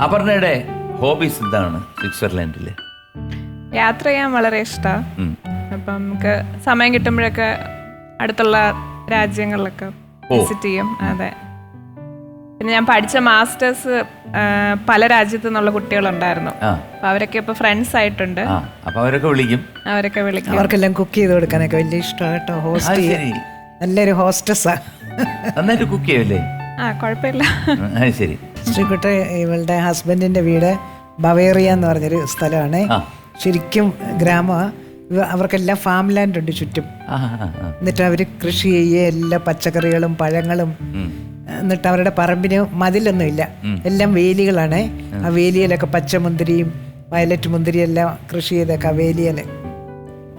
അപർണയുടെ hobbies എന്താണ് സ്വിറ്റ്സർലൻഡിൽ? യാത്ര ചെയ്യാൻ വളരെ ഇഷ്ടമാണ്. അപ്പം നമുക്ക് സമയം കിട്ടുമ്പോഴൊക്കെ അടുത്തുള്ള രാജ്യങ്ങളിലൊക്കെ വിസിറ്റ് ചെയ്യും. അതെ. പിന്നെ ഞാൻ പഠിച്ച മാസ്റ്റേഴ്സ് പല രാജ്യത്തു നിന്നുള്ള കുട്ടികളുണ്ടായിരുന്നു. അപ്പൊ അവരൊക്കെ ഇപ്പൊ ഫ്രണ്ട്സ് ആയിട്ടുണ്ട്. അവരൊക്കെ വിളിക്കും. അവർക്കെല്ലാം കുക്ക് ചെയ്ത് കൊടുക്കാനൊക്കെ വലിയ ഇഷ്ടമാണ് കേട്ടോ. ഹോസ്റ്റ് നല്ലൊരു ഹോസ്റ്റസാ. നന്നായിട്ട് കുക്ക് ചെയ്യല്ലേ? കുഴപ്പമില്ല. ശരി. ശ്രീകുട്ട ഇവളുടെ ഹസ്ബൻഡിന്റെ വീട് ബവേറിയ എന്ന് പറഞ്ഞൊരു സ്ഥലമാണ്. ശരിക്കും ഗ്രാമമാണ്. അവർക്കെല്ലാം ഫാം ലാൻഡ് ഉണ്ട് ചുറ്റും. എന്നിട്ട് അവർ കൃഷി ചെയ്യുക, എല്ലാ പച്ചക്കറികളും പഴങ്ങളും. എന്നിട്ട് അവരുടെ പറമ്പിന് മതിലൊന്നുമില്ല, എല്ലാം വേലികളാണ്. ആ വേലിയിലൊക്കെ പച്ചമുന്തിരിയും വയലറ്റ് മുന്തിരിയും എല്ലാം കൃഷി ചെയ്തൊക്കെ ആ വേലിയിൽ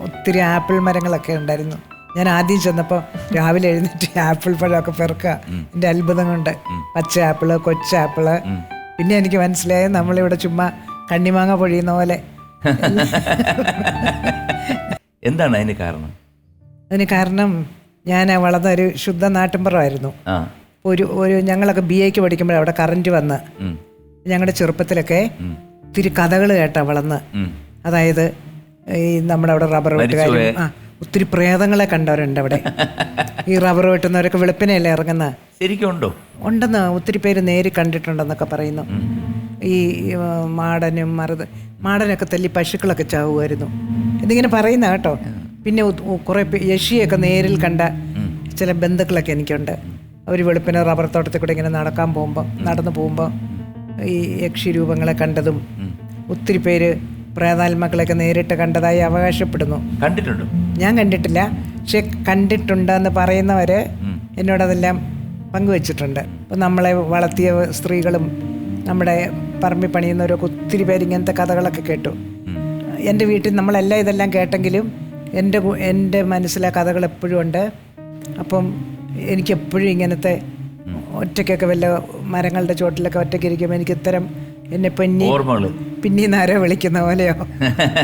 ഒത്തിരി ആപ്പിൾ മരങ്ങളൊക്കെ ഉണ്ടായിരുന്നു. ഞാൻ ആദ്യം ചെന്നപ്പോൾ രാവിലെ എഴുന്നേറ്റ് ആപ്പിൾ പഴമൊക്കെ പെറുക്കുക. എൻ്റെ അത്ഭുതം കൊണ്ട് പച്ച ആപ്പിള്, കൊച്ചാപ്പിള്. പിന്നെ എനിക്ക് മനസ്സിലായത് നമ്മളിവിടെ ചുമ്മാ കണ്ണിമാങ്ങ പൊഴിയുന്ന പോലെ. എന്താണ് അതിന് കാരണം? അതിന് കാരണം ഞാൻ വളർന്ന ഒരു ശുദ്ധ നാട്ടിൻപുറമായിരുന്നു. ഒരു ഞങ്ങളൊക്കെ BA പഠിക്കുമ്പോൾ അവിടെ കറണ്ട് വന്ന് ഞങ്ങളുടെ ചെറുപ്പത്തിലൊക്കെ ഒത്തിരി കഥകൾ കേട്ടാ വളർന്ന്. അതായത് ഈ നമ്മുടെ അവിടെ റബ്ബർ വെട്ടുകാരും ഒത്തിരി പ്രേതങ്ങളെ കണ്ടവരുണ്ട് അവിടെ. ഈ റബ്ബർ വെട്ടുന്നവരൊക്കെ വെളുപ്പിനെയല്ലേ ഇറങ്ങുന്ന. ശരിക്കും ഉണ്ടെന്ന് ഒത്തിരി പേര് നേരി കണ്ടിട്ടുണ്ടെന്നൊക്കെ പറയുന്നു. ഈ മാടനും മാടനൊക്കെ തല്ലി പശുക്കളൊക്കെ ചാവുമായിരുന്നു എന്നിങ്ങനെ പറയുന്ന കേട്ടോ. പിന്നെ കുറെ യക്ഷിയൊക്കെ നേരിൽ കണ്ട ചില ബന്ധുക്കളൊക്കെ എനിക്കുണ്ട്. അവർ വെളുപ്പിനെ റബ്ബർ തോട്ടത്തിൽ കൂടെ ഇങ്ങനെ നടന്നു പോകുമ്പോൾ ഈ യക്ഷി രൂപങ്ങളെ കണ്ടതും ഒത്തിരി പേര് പ്രേതാത്മാക്കളൊക്കെ നേരിട്ട് കണ്ടതായി അവകാശപ്പെടുന്നു. കണ്ടിട്ടുണ്ടോ? ഞാൻ കണ്ടിട്ടില്ല, പക്ഷെ കണ്ടിട്ടുണ്ടെന്ന് പറയുന്നവര് എന്നോടതെല്ലാം പങ്കുവെച്ചിട്ടുണ്ട്. അപ്പം നമ്മളെ വളർത്തിയ സ്ത്രീകളും നമ്മുടെ പറമ്പിൽ പണിയുന്നവരൊക്കെ ഒത്തിരി പേര് ഇങ്ങനത്തെ കഥകളൊക്കെ കേട്ടു. എൻ്റെ വീട്ടിൽ നമ്മളെല്ലാം ഇതെല്ലാം കേട്ടെങ്കിലും എൻ്റെ മനസ്സിലെ കഥകൾ എപ്പോഴും ഉണ്ട്. അപ്പം എനിക്കെപ്പോഴും ഇങ്ങനത്തെ ഒറ്റയ്ക്കൊക്കെ വല്ല മരങ്ങളുടെ ചോട്ടിലൊക്കെ ഒറ്റയ്ക്ക് ഇരിക്കുമ്പോൾ എനിക്ക് ഇത്തരം എന്നെ പിന്നീന്ന് ആരോ വിളിക്കുന്ന പോലെയോ.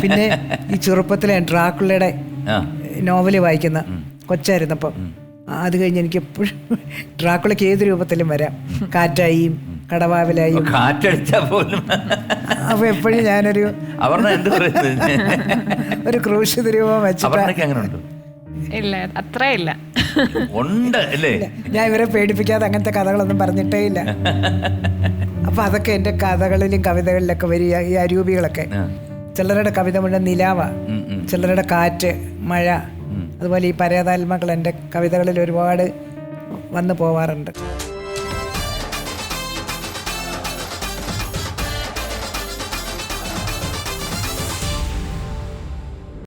പിന്നെ ഈ ചെറുപ്പത്തിലെ ഡ്രാക്കുളയുടെ നോവല് വായിക്കുന്ന കൊച്ചായിരുന്നപ്പം അത് കഴിഞ്ഞ് എനിക്ക് എപ്പോഴും ഡ്രാക്കുളയ്ക്ക് ഏത് രൂപത്തിലും വരാം. കാറ്റായും കടവാവിലായും കാറ്റടിച്ചാ പോലും. അപ്പൊ എപ്പോഴും ഞാനൊരു ഒരു ക്രൂശിത രൂപം വെച്ചിട്ട്. ഇല്ല, അത്ര ഇല്ല. ഞാൻ ഇവരെ പേടിപ്പിക്കാതെ അങ്ങനത്തെ കഥകളൊന്നും പറഞ്ഞിട്ടേ ഇല്ല. അപ്പൊ അതൊക്കെ എൻ്റെ കഥകളിലും കവിതകളിലൊക്കെ വരിക ഈ അരൂപികളൊക്കെ. ചിലരുടെ കവിത മുഴുവൻ നിലാവ, ചിലരുടെ കാറ്റ്, മഴ. അതുപോലെ ഈ പരേതാത്മാക്കൾ എൻ്റെ കവിതകളിൽ ഒരുപാട് വന്നു പോവാറുണ്ട്.